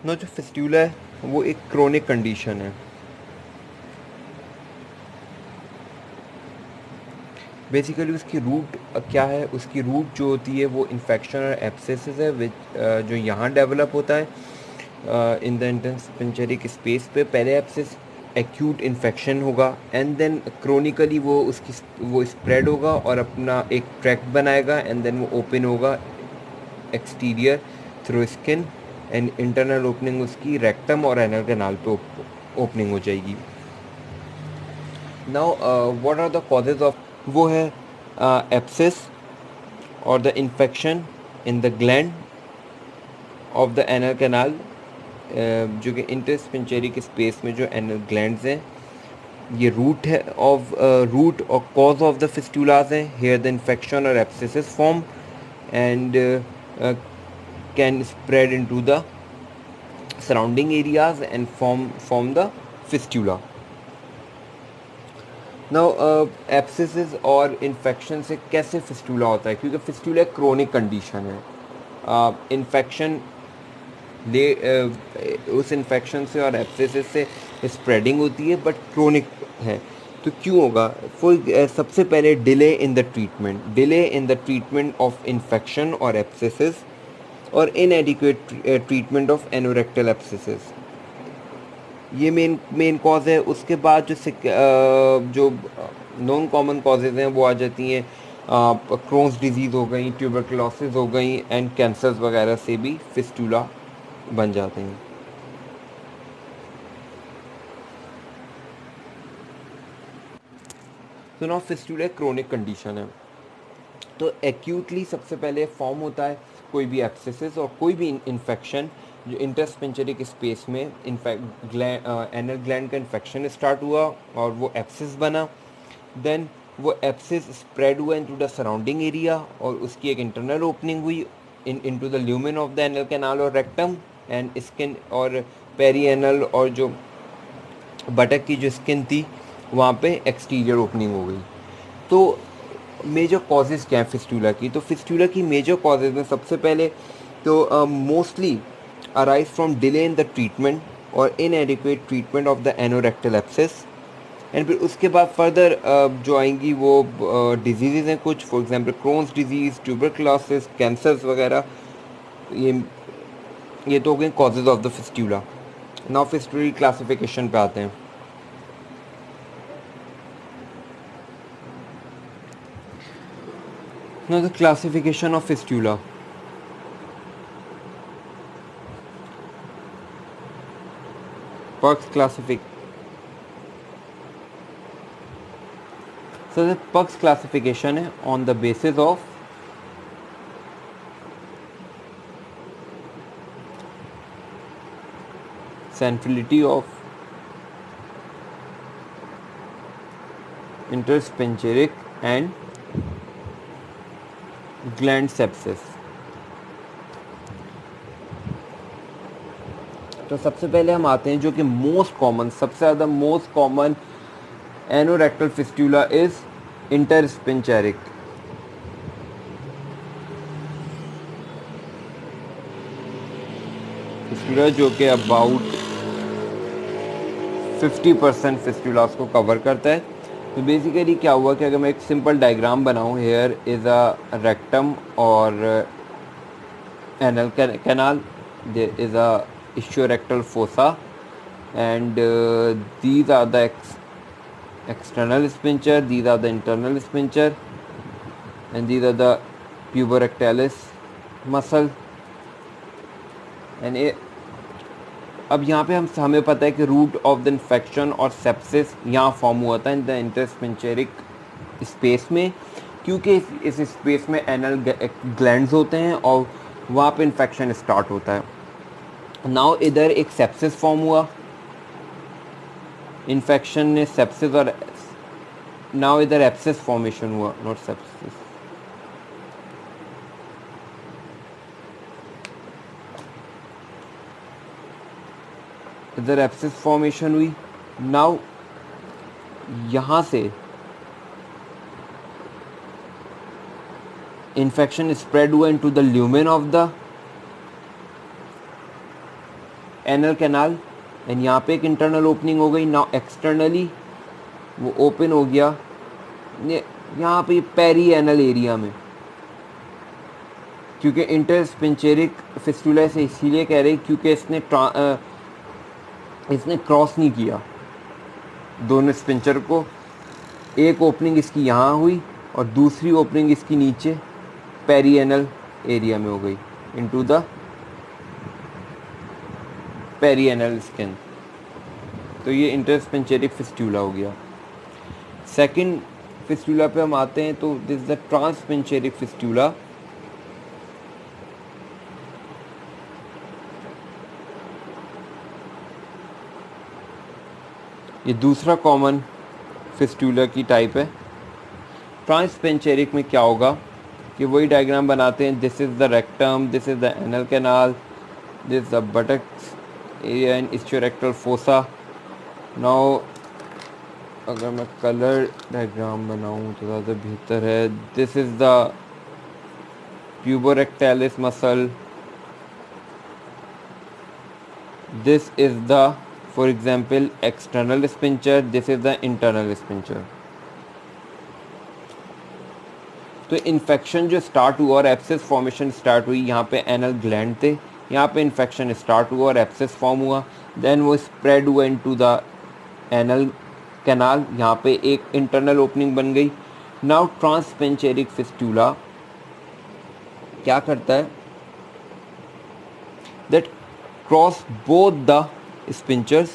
ना जो फिस्टूला है वो एक क्रोनिक कंडीशन है। बेसिकली उसकी रूट क्या है, उसकी रूट जो होती है वो इन्फेक्शन और एब्सेसिस है विच जो यहाँ डेवलप होता है इन द इंटरस्पेंचरिक स्पेस पे। पहले एब्सेस एक्यूट इन्फेक्शन होगा एंड देन क्रोनिकली वो स्प्रेड होगा और अपना एक ट्रैक बनाएगा एंड देन वो ओपन होगा exterior through skin and internal opening उसकी रेक्टम और एनल कैनाल पे ओपनिंग हो जाएगी। Now what are the causes of, वो है एब्सेस और the infection in the gland of the anal canal, जो कि इंटरस्पेंचरिक स्पेस में जो एनल ग्लैंड्स हैं ये रूट है ऑफ रूट और कॉज ऑफ द फिस्टूलाज हैं। हेयर द इन्फेक्शन और abscesses form and can spread into the surrounding areas and form the fistula. Now abscesses और इन्फेक्शन से कैसे फिस्टूला होता है, क्योंकि फिस्टूला एक क्रोनिक कंडीशन है। इन्फेक्शन ले उस इन्फेक्शन से और एब्सेसिस से स्प्रेडिंग होती है बट क्रोनिक है। तो क्यों होगा? सबसे पहले delay in the treatment of infection और एब्सेसिस और inadequate treatment of anorectal abscesses, ये मेन कॉज है। उसके बाद जो नॉन कॉमन कॉजेज़ हैं वो आ जाती हैं, क्रोन्स डिजीज़ हो गई, ट्यूबरकुलोसिस हो गई एंड कैंसर्स वगैरह से भी फिस्टूला बन जाते हैं। तो ना फिस्टूला एक क्रोनिक कंडीशन है। तो एक्यूटली सबसे पहले फॉर्म होता है कोई भी एब्सेसिस और कोई भी इन्फेक्शन जो इंटरस्पेंचरिक स्पेस में इन्फेक्ट एनल ग्लैंड का इन्फेक्शन स्टार्ट हुआ और वो एब्सेस बना। देन वो एब्सेस स्प्रेड हुआ इनटू द सराउंडिंग एरिया और उसकी एक इंटरनल ओपनिंग हुई into the lumen of the anal canal और रेक्टम एंड स्किन और पेरी एनल और जो बटक की जो स्किन थी वहाँ पे एक्सटीरियर ओपनिंग हो गई। तो मेजर कॉजेज़ क्या हैं फिस्टूला की? तो फिस्टूला की मेजर कॉजेज़ में सबसे पहले तो mostly arise from delay in the treatment और inadequate treatment of the anorectal abscess. And फिर उसके बाद फर्दर जो आएंगी वो डिजीज़ हैं कुछ, for example Crohn's disease, tuberculosis, cancers वगैरह। ये ये तो हो गए causes of the fistula. Now fistula classification पे आते हैं। Now the classification of fistula. Puck's classification. So the Puck's classification है on the basis of centrality of interspenceric and gland sepsis। तो सबसे पहले हम आते हैं जो कि मोस्ट कॉमन, सबसे ज़्यादा most common anorectal fistula is intersphincteric. Fistula जो कि अबाउट 50% फिस्टूलास को कवर करता है। तो बेसिकली क्या हुआ कि अगर मैं एक सिंपल डायग्राम बनाऊँ, हेयर इज़ अ रेक्टम और anal canal, there is a ischiorectal fossa and these are the external sphincter, these are the internal sphincter and these are the puborectalis muscle and अब यहाँ पे हमें पता है कि root of the infection और sepsis यहाँ फॉर्म हुआ था इन द इंटरस्पेंचरिक स्पेस में, क्योंकि इस स्पेस में एनल ग्लैंड्स होते हैं और वहाँ पे इन्फेक्शन स्टार्ट होता है। नाउ इधर एक सेप्सिस फॉर्म हुआ, इन्फेक्शन ने सेप्सिस और नाउ इधर एब्सेस फॉर्मेशन हुआ, नॉट सेप्सिस। इधर एब्सेस फॉर्मेशन हुई। नाउ यहाँ से इन्फेक्शन स्प्रेड हुआ into the lumen of the anal canal, and यहाँ पे एक इंटरनल ओपनिंग हो गई। नाउ एक्सटर्नली वो ओपन हो गया यहाँ पे पेरी एनल एरिया में, क्योंकि इंटरस्पिंचेरिक फिस्टुला से इसीलिए कह रहे क्योंकि इसने क्रॉस नहीं किया दोनों स्पिंचर को। एक ओपनिंग इसकी यहाँ हुई और दूसरी ओपनिंग इसकी नीचे पेरिएनल एरिया में हो गई इनटू द पेरिएनल स्किन। तो ये इंटरस्पिंचेरिक फिस्टुला हो गया। सेकंड फिस्टुला पे हम आते हैं, तो दिस इज द ट्रांसपिंचेरिक फिस्टुला। ये दूसरा कॉमन फिस्टुला की टाइप है। ट्रांसपेंचेरिक में क्या होगा कि वही डायग्राम बनाते हैं। This is the rectum, this is the anal canal, this the buttocks area and ischiorectal fossa. Now अगर मैं कलर डायग्राम बनाऊं तो ज़्यादा बेहतर है। This is the puborectalis muscle, this is the for example external sphincter, this is the internal sphincter। तो infection जो start हुआ और एब्सेस फॉर्मेशन स्टार्ट हुई, यहाँ पे एनल ग्लैंड थे, यहाँ पे इन्फेक्शन स्टार्ट हुआ और एब्सेस फॉर्म हुआ, देन वो स्प्रेड हुआ इनटू द एनल कैनाल, यहाँ पे एक इंटरनल ओपनिंग बन गई। नाउ ट्रांसपेंचेरिक फिस्टुला क्या करता है, that cross both the sphincters,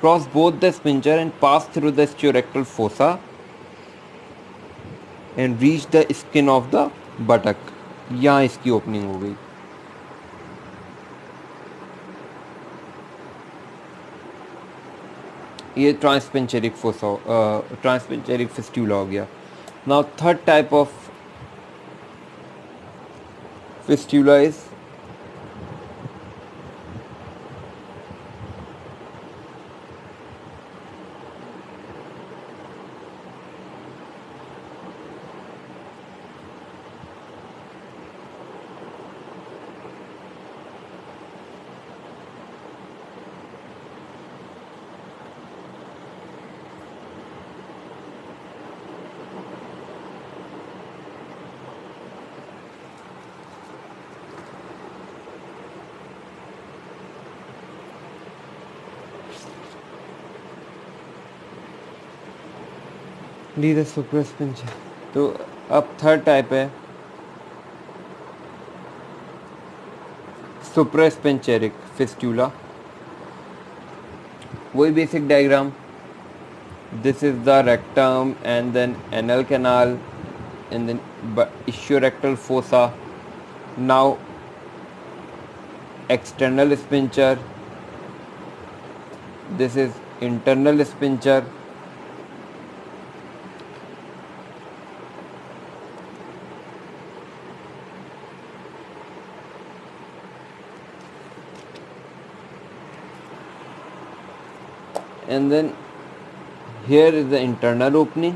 cross both the sphincter and pass through the ischiorectal fossa and reach the skin of the buttock। यहाँ इसकी ओपनिंग हो गई। ये ट्रांसपेंचेरिक फोसा, ट्रांसपेंचेरिक फिस्टुला हो गया। Now third type of fistula is leader suprasphincter. तो अब third type है सुपरस्पिंचेरिक फिस्टुला। वही basic diagram, this is the rectum and then anal canal and then ischiorectal fossa. Now external sphincter, this is internal sphincter, and then here is the internal opening